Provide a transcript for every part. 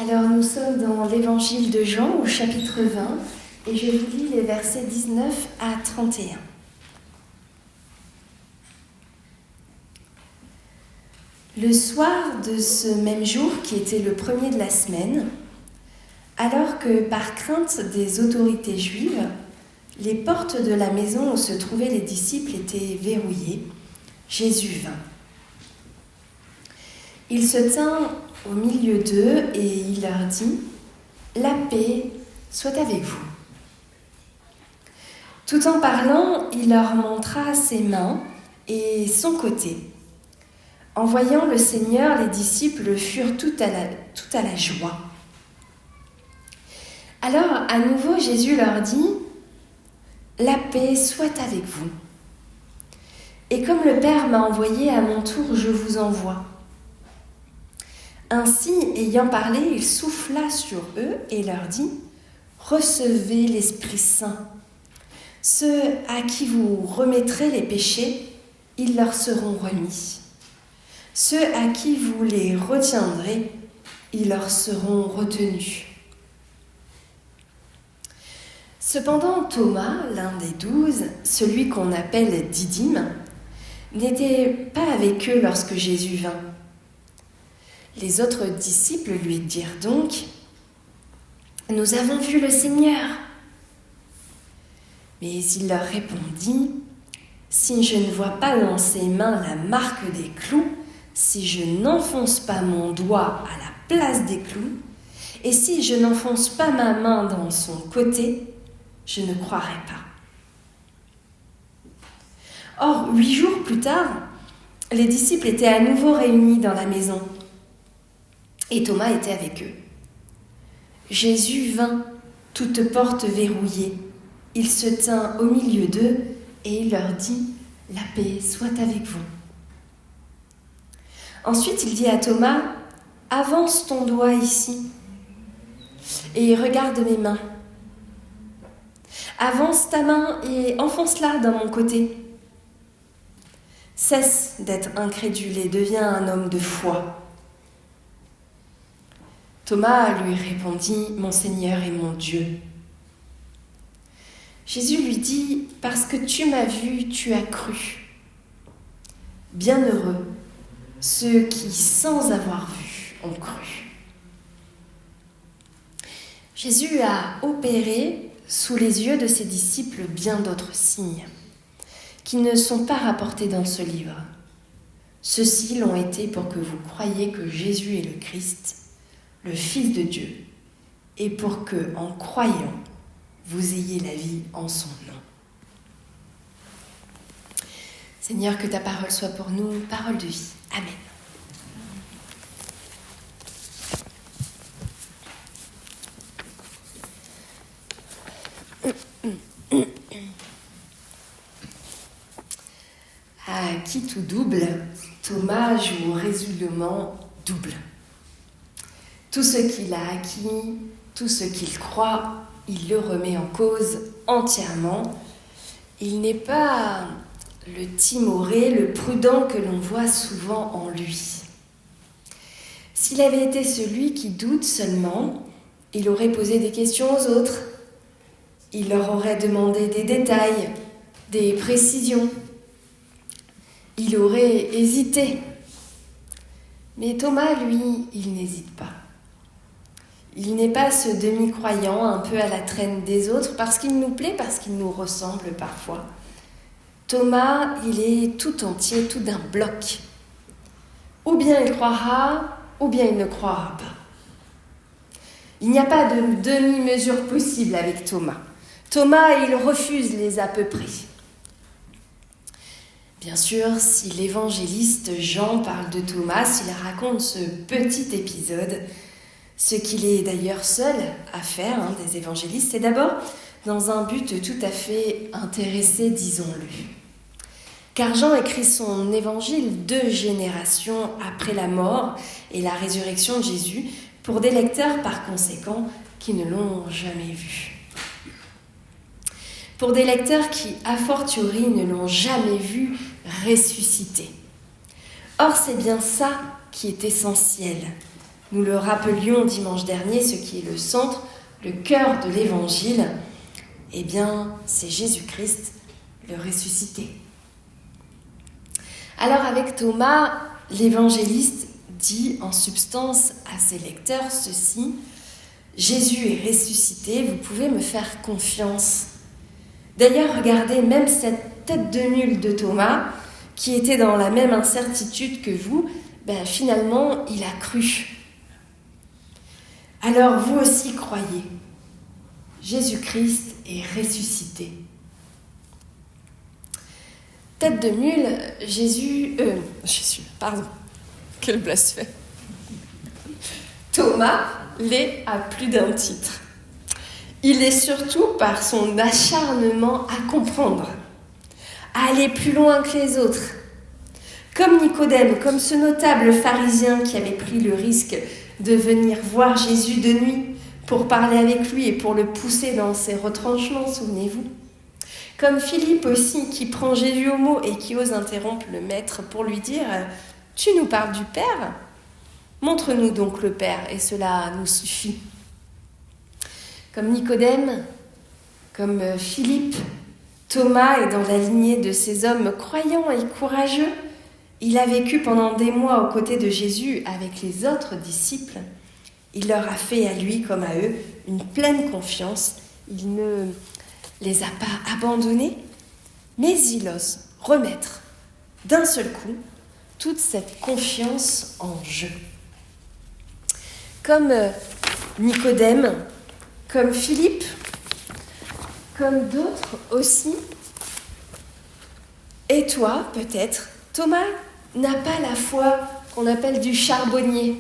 Alors nous sommes dans l'évangile de Jean au chapitre 20 et je vous lis les versets 19 à 31. Le soir de ce même jour qui était le premier de la semaine, alors que par crainte des autorités juives, les portes de la maison où se trouvaient les disciples étaient verrouillées, Jésus vint. Il se tint au milieu d'eux et il leur dit « La paix soit avec vous ». Tout en parlant, il leur montra ses mains et son côté. En voyant le Seigneur, les disciples furent tout à la joie. Alors, à nouveau, Jésus leur dit « La paix soit avec vous. Et comme le Père m'a envoyé, à mon tour, je vous envoie. » Ainsi, ayant parlé, il souffla sur eux et leur dit « Recevez l'Esprit Saint. Ceux à qui vous remettrez les péchés, ils leur seront remis. Ceux à qui vous les retiendrez, ils leur seront retenus. » Cependant, Thomas, l'un des 12, celui qu'on appelle Didyme, n'était pas avec eux lorsque Jésus vint. Les autres disciples lui dirent donc « Nous avons vu le Seigneur !» Mais il leur répondit « Si je ne vois pas dans ses mains la marque des clous, si je n'enfonce pas mon doigt à la place des clous, et si je n'enfonce pas ma main dans son côté, je ne croirai pas. » Or, 8 jours plus tard, les disciples étaient à nouveau réunis dans la maison. Et Thomas était avec eux. Jésus vint, toutes portes verrouillées. Il se tint au milieu d'eux et il leur dit « La paix soit avec vous. » Ensuite, il dit à Thomas « Avance ton doigt ici et regarde mes mains. Avance ta main et enfonce-la dans mon côté. Cesse d'être incrédule et deviens un homme de foi. » Thomas lui répondit « Mon Seigneur et mon Dieu. » Jésus lui dit « Parce que tu m'as vu, tu as cru. Bienheureux ceux qui, sans avoir vu, ont cru. » Jésus a opéré sous les yeux de ses disciples bien d'autres signes qui ne sont pas rapportés dans ce livre. Ceux-ci l'ont été pour que vous croyiez que Jésus est le Christ, le Fils de Dieu, et pour que, en croyant, vous ayez la vie en son nom. Seigneur, que ta parole soit pour nous parole de vie. Amen. À qui tout double, Thomas joue résolument double. Tout ce qu'il a acquis, tout ce qu'il croit, il le remet en cause entièrement. Il n'est pas le timoré, le prudent que l'on voit souvent en lui. S'il avait été celui qui doute seulement, il aurait posé des questions aux autres. Il leur aurait demandé des détails, des précisions. Il aurait hésité. Mais Thomas, lui, il n'hésite pas. Il n'est pas ce demi-croyant un peu à la traîne des autres parce qu'il nous plaît, parce qu'il nous ressemble parfois. Thomas, il est tout entier, tout d'un bloc. Ou bien il croira, ou bien il ne croira pas. Il n'y a pas de demi-mesure possible avec Thomas. Thomas, il refuse les à peu près. Bien sûr, si l'évangéliste Jean parle de Thomas, s'il raconte ce petit épisode, ce qu'il est d'ailleurs seul à faire, des évangélistes, c'est d'abord dans un but tout à fait intéressé, disons-le. Car Jean écrit son évangile 2 générations après la mort et la résurrection de Jésus, pour des lecteurs par conséquent qui ne l'ont jamais vu. Pour des lecteurs qui, a fortiori, ne l'ont jamais vu ressusciter. Or, c'est bien ça qui est essentiel. Nous le rappelions dimanche dernier, ce qui est le centre, le cœur de l'Évangile, eh bien, c'est Jésus-Christ, le ressuscité. Alors avec Thomas, l'évangéliste dit en substance à ses lecteurs ceci: Jésus est ressuscité, vous pouvez me faire confiance. D'ailleurs, regardez, même cette tête de mule de Thomas, qui était dans la même incertitude que vous, finalement, il a cru. Alors vous aussi croyez. Jésus-Christ est ressuscité. Tête de mule, Jésus, quel blasphème. Thomas l'est à plus d'un titre. Il est surtout par son acharnement à comprendre, à aller plus loin que les autres. Comme Nicodème, comme ce notable pharisien qui avait pris le risque de venir voir Jésus de nuit pour parler avec lui et pour le pousser dans ses retranchements, souvenez-vous. Comme Philippe aussi, qui prend Jésus au mot et qui ose interrompre le maître pour lui dire « Tu nous parles du Père ? Montre-nous donc le Père et cela nous suffit. » Comme Nicodème, comme Philippe, Thomas est dans la lignée de ces hommes croyants et courageux. Il a vécu pendant des mois aux côtés de Jésus avec les autres disciples. Il leur a fait à lui comme à eux une pleine confiance. Il ne les a pas abandonnés, mais il ose remettre d'un seul coup toute cette confiance en jeu. Comme Nicodème, comme Philippe, comme d'autres aussi, et toi peut-être, Thomas n'a pas la foi qu'on appelle du charbonnier.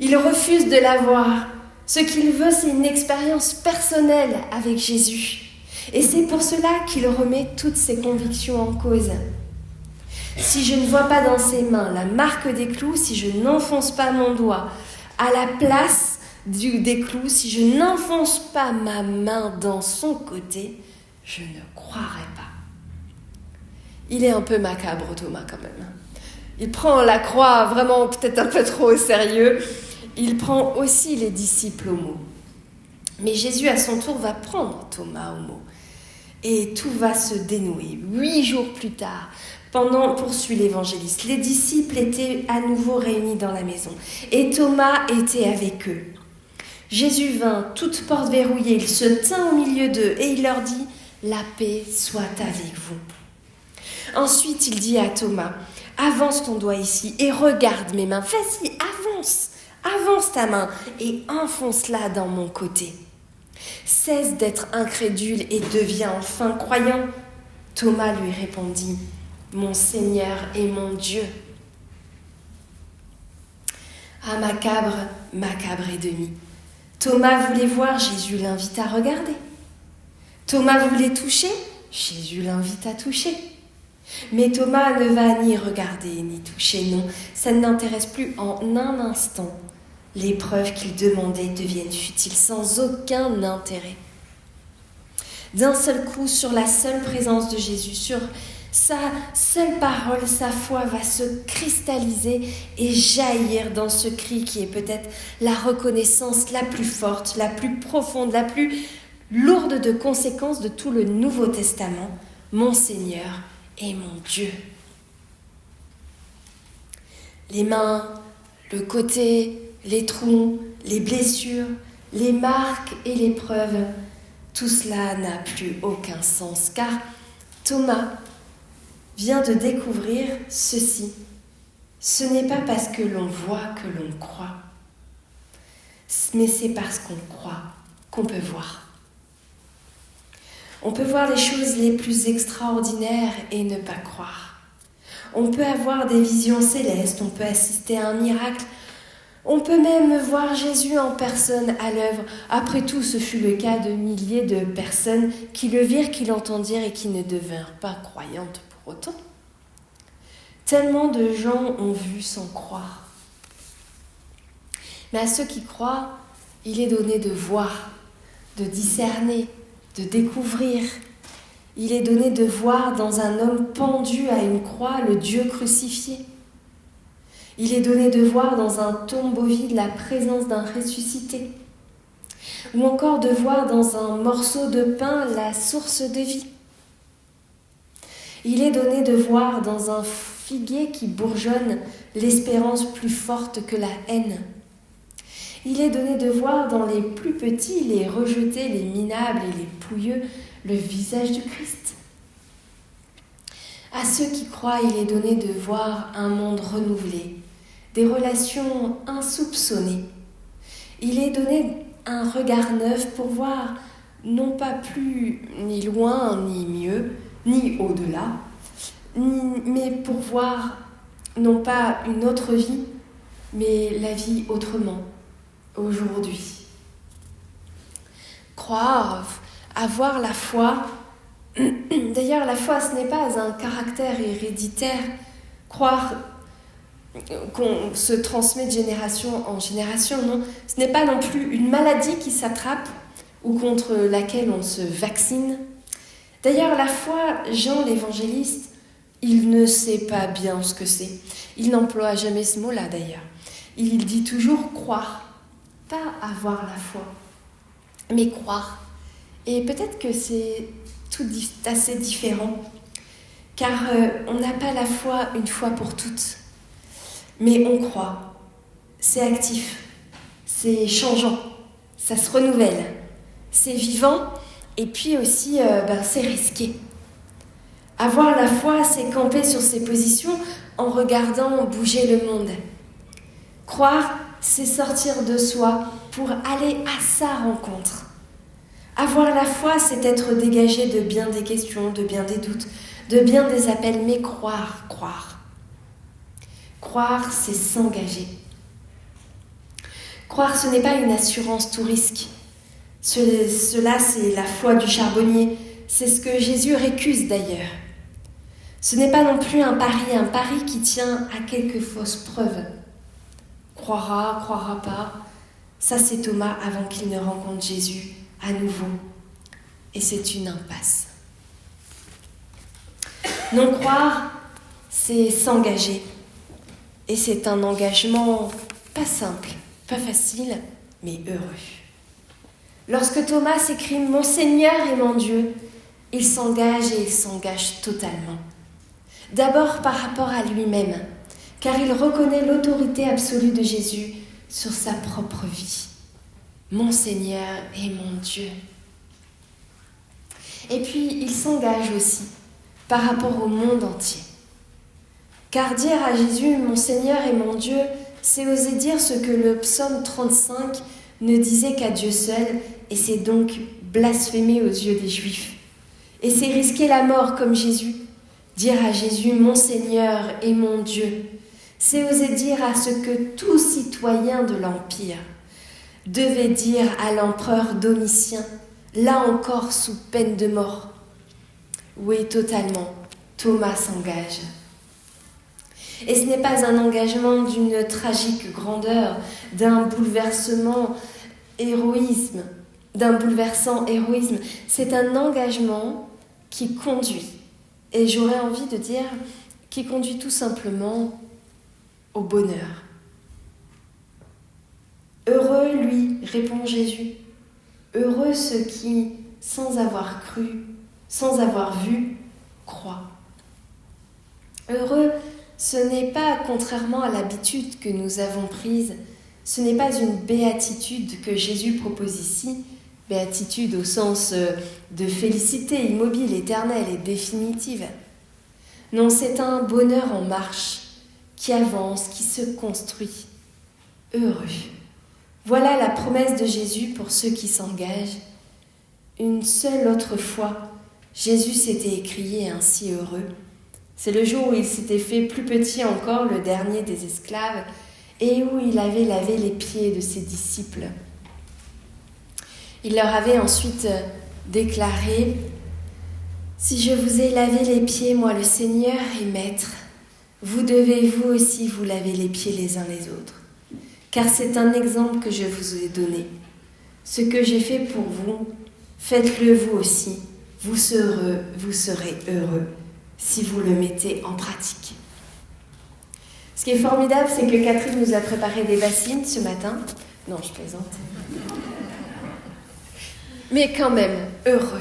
Il refuse de l'avoir. Ce qu'il veut, c'est une expérience personnelle avec Jésus. Et c'est pour cela qu'il remet toutes ses convictions en cause. Si je ne vois pas dans ses mains la marque des clous, si je n'enfonce pas mon doigt à la place des clous, si je n'enfonce pas ma main dans son côté, je ne croirai pas. Il est un peu macabre, Thomas, quand même. Il prend la croix vraiment peut-être un peu trop au sérieux. Il prend aussi les disciples au mot. Mais Jésus, à son tour, va prendre Thomas au mot. Et tout va se dénouer. 8 jours plus tard, poursuit l'évangéliste, les disciples étaient à nouveau réunis dans la maison. Et Thomas était avec eux. Jésus vint, toutes portes verrouillées, il se tint au milieu d'eux et il leur dit « La paix soit avec vous ». Ensuite, il dit à Thomas « Avance ton doigt ici et regarde mes mains. Vas-y, avance ta main et enfonce-la dans mon côté. Cesse d'être incrédule et deviens enfin croyant. » Thomas lui répondit « Mon Seigneur et mon Dieu. » Ah, macabre et demi. Thomas voulait voir, Jésus l'invite à regarder. Thomas voulait toucher, Jésus l'invite à toucher. Mais Thomas ne va ni regarder ni toucher, non, ça ne l'intéresse plus en un instant. Les preuves qu'il demandait deviennent futiles, sans aucun intérêt. D'un seul coup, sur la seule présence de Jésus, sur sa seule parole, sa foi va se cristalliser et jaillir dans ce cri qui est peut-être la reconnaissance la plus forte, la plus profonde, la plus lourde de conséquences de tout le Nouveau Testament. Mon Seigneur et mon Dieu. Les mains, le côté, les trous, les blessures, les marques et les preuves, tout cela n'a plus aucun sens, car Thomas vient de découvrir ceci. Ce n'est pas parce que l'on voit que l'on croit, mais c'est parce qu'on croit qu'on peut voir. On peut voir les choses les plus extraordinaires et ne pas croire. On peut avoir des visions célestes, on peut assister à un miracle, on peut même voir Jésus en personne à l'œuvre. Après tout, ce fut le cas de milliers de personnes qui le virent, qui l'entendirent et qui ne devinrent pas croyantes pour autant. Tellement de gens ont vu sans croire. Mais à ceux qui croient, il est donné de voir, de discerner, de découvrir. Il est donné de voir dans un homme pendu à une croix le Dieu crucifié. Il est donné de voir dans un tombeau vide la présence d'un ressuscité, ou encore de voir dans un morceau de pain la source de vie. Il est donné de voir dans un figuier qui bourgeonne l'espérance plus forte que la haine. Il est donné de voir dans les plus petits, les rejetés, les minables et les pouilleux, le visage du Christ. À ceux qui croient, il est donné de voir un monde renouvelé, des relations insoupçonnées. Il est donné un regard neuf pour voir non pas plus ni loin ni mieux, ni au-delà, mais pour voir non pas une autre vie, mais la vie autrement, aujourd'hui. Croire, avoir la foi. D'ailleurs, la foi, ce n'est pas un caractère héréditaire. Croire qu'on se transmet de génération en génération, non. Ce n'est pas non plus une maladie qui s'attrape ou contre laquelle on se vaccine. D'ailleurs, la foi, Jean l'évangéliste, il ne sait pas bien ce que c'est. Il n'emploie jamais ce mot-là, d'ailleurs. Il dit toujours croire, pas avoir la foi, mais croire. Et peut-être que c'est tout assez différent, car on n'a pas la foi une fois pour toutes, mais on croit. C'est actif, c'est changeant, ça se renouvelle, c'est vivant, et puis aussi c'est risqué. Avoir la foi, c'est camper sur ses positions en regardant bouger le monde. Croire, c'est sortir de soi pour aller à sa rencontre. Avoir la foi, c'est être dégagé de bien des questions, de bien des doutes, de bien des appels, mais croire. Croire, c'est s'engager. Croire, ce n'est pas une assurance tout risque. Cela, c'est la foi du charbonnier. C'est ce que Jésus récuse d'ailleurs. Ce n'est pas non plus un pari qui tient à quelques fausses preuves. Croira pas. Ça, c'est Thomas avant qu'il ne rencontre Jésus à nouveau. Et c'est une impasse. Non croire, c'est s'engager. Et c'est un engagement pas simple, pas facile, mais heureux. Lorsque Thomas s'écrie « Mon Seigneur et mon Dieu », il s'engage et il s'engage totalement. D'abord par rapport à lui-même, car il reconnaît l'autorité absolue de Jésus sur sa propre vie. Mon Seigneur et mon Dieu. Et puis, il s'engage aussi par rapport au monde entier. Car dire à Jésus, mon Seigneur et mon Dieu, c'est oser dire ce que le psaume 35 ne disait qu'à Dieu seul, et c'est donc blasphémer aux yeux des Juifs. Et c'est risquer la mort comme Jésus. Dire à Jésus, mon Seigneur et mon Dieu, c'est oser dire à ce que tout citoyen de l'Empire devait dire à l'empereur Domitien, là encore sous peine de mort. Oui, totalement, Thomas s'engage. Et ce n'est pas un engagement d'une tragique grandeur, d'un bouleversant héroïsme, c'est un engagement qui conduit. Et j'aurais envie de dire qui conduit tout simplement au bonheur. Heureux, lui, répond Jésus. Heureux ceux qui, sans avoir cru, sans avoir vu, croient. Heureux, ce n'est pas, contrairement à l'habitude que nous avons prise, ce n'est pas une béatitude que Jésus propose ici, béatitude au sens de félicité immobile, éternelle et définitive. Non, c'est un bonheur en marche, qui avance, qui se construit. Heureux. Voilà la promesse de Jésus pour ceux qui s'engagent. Une seule autre fois, Jésus s'était écrié ainsi heureux. C'est le jour où il s'était fait plus petit encore, le dernier des esclaves, et où il avait lavé les pieds de ses disciples. Il leur avait ensuite déclaré « Si je vous ai lavé les pieds, moi le Seigneur et Maître, vous devez vous aussi vous laver les pieds les uns les autres. Car c'est un exemple que je vous ai donné. Ce que j'ai fait pour vous, faites-le vous aussi. Vous serez heureux si vous le mettez en pratique. » Ce qui est formidable, c'est que Catherine nous a préparé des bassines ce matin. Non, je plaisante. Mais quand même, heureux.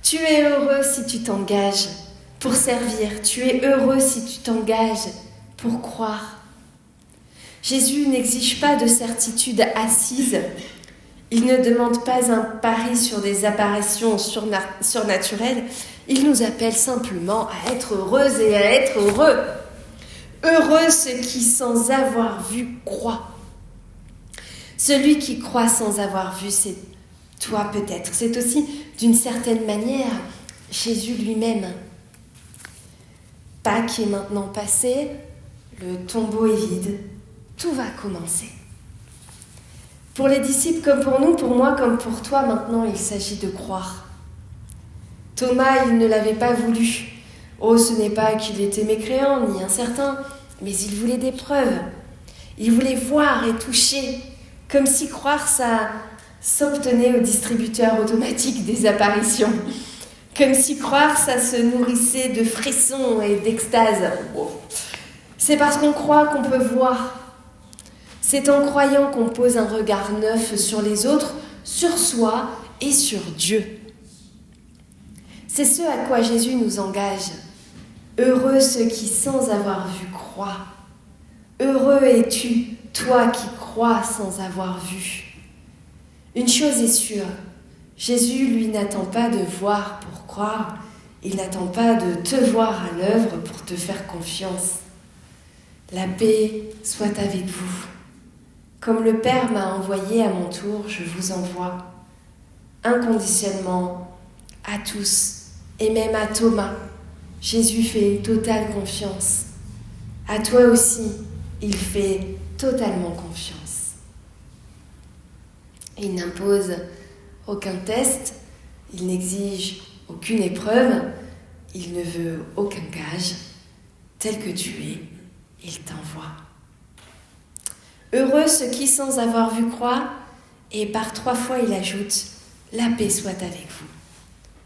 Tu es heureux si tu t'engages pour servir. Tu es heureux si tu t'engages pour croire. Jésus n'exige pas de certitude assise. Il ne demande pas un pari sur des apparitions surnaturelles. Il nous appelle simplement à être heureuses et à être heureux. Heureux ceux qui, sans avoir vu, croient. Celui qui croit sans avoir vu, c'est toi peut-être. C'est aussi, d'une certaine manière, Jésus lui-même. Pâques est maintenant passé, le tombeau est vide, tout va commencer. Pour les disciples comme pour nous, pour moi comme pour toi, maintenant il s'agit de croire. Thomas, il ne l'avait pas voulu. Oh, ce n'est pas qu'il était mécréant ni incertain, mais il voulait des preuves. Il voulait voir et toucher, comme si croire ça s'obtenait au distributeur automatique des apparitions. Comme si croire ça se nourrissait de frissons et d'extase. C'est parce qu'on croit qu'on peut voir. C'est en croyant qu'on pose un regard neuf sur les autres, sur soi et sur Dieu. C'est ce à quoi Jésus nous engage. Heureux ceux qui, sans avoir vu, croient. Heureux es-tu, toi qui crois sans avoir vu. Une chose est sûre, Jésus, lui, n'attend pas de voir pour croire. Il n'attend pas de te voir à l'œuvre pour te faire confiance. La paix soit avec vous. Comme le Père m'a envoyé à mon tour, je vous envoie inconditionnellement à tous, et même à Thomas. Jésus fait une totale confiance. À toi aussi, il fait totalement confiance. Il n'impose aucun test, il n'exige aucune épreuve, il ne veut aucun gage. Tel que tu es, il t'envoie. Heureux ceux qui, sans avoir vu, croient, et par 3 fois il ajoute « La paix soit avec vous ».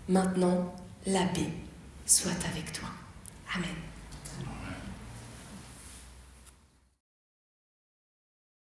Maintenant, la paix soit avec toi. Amen.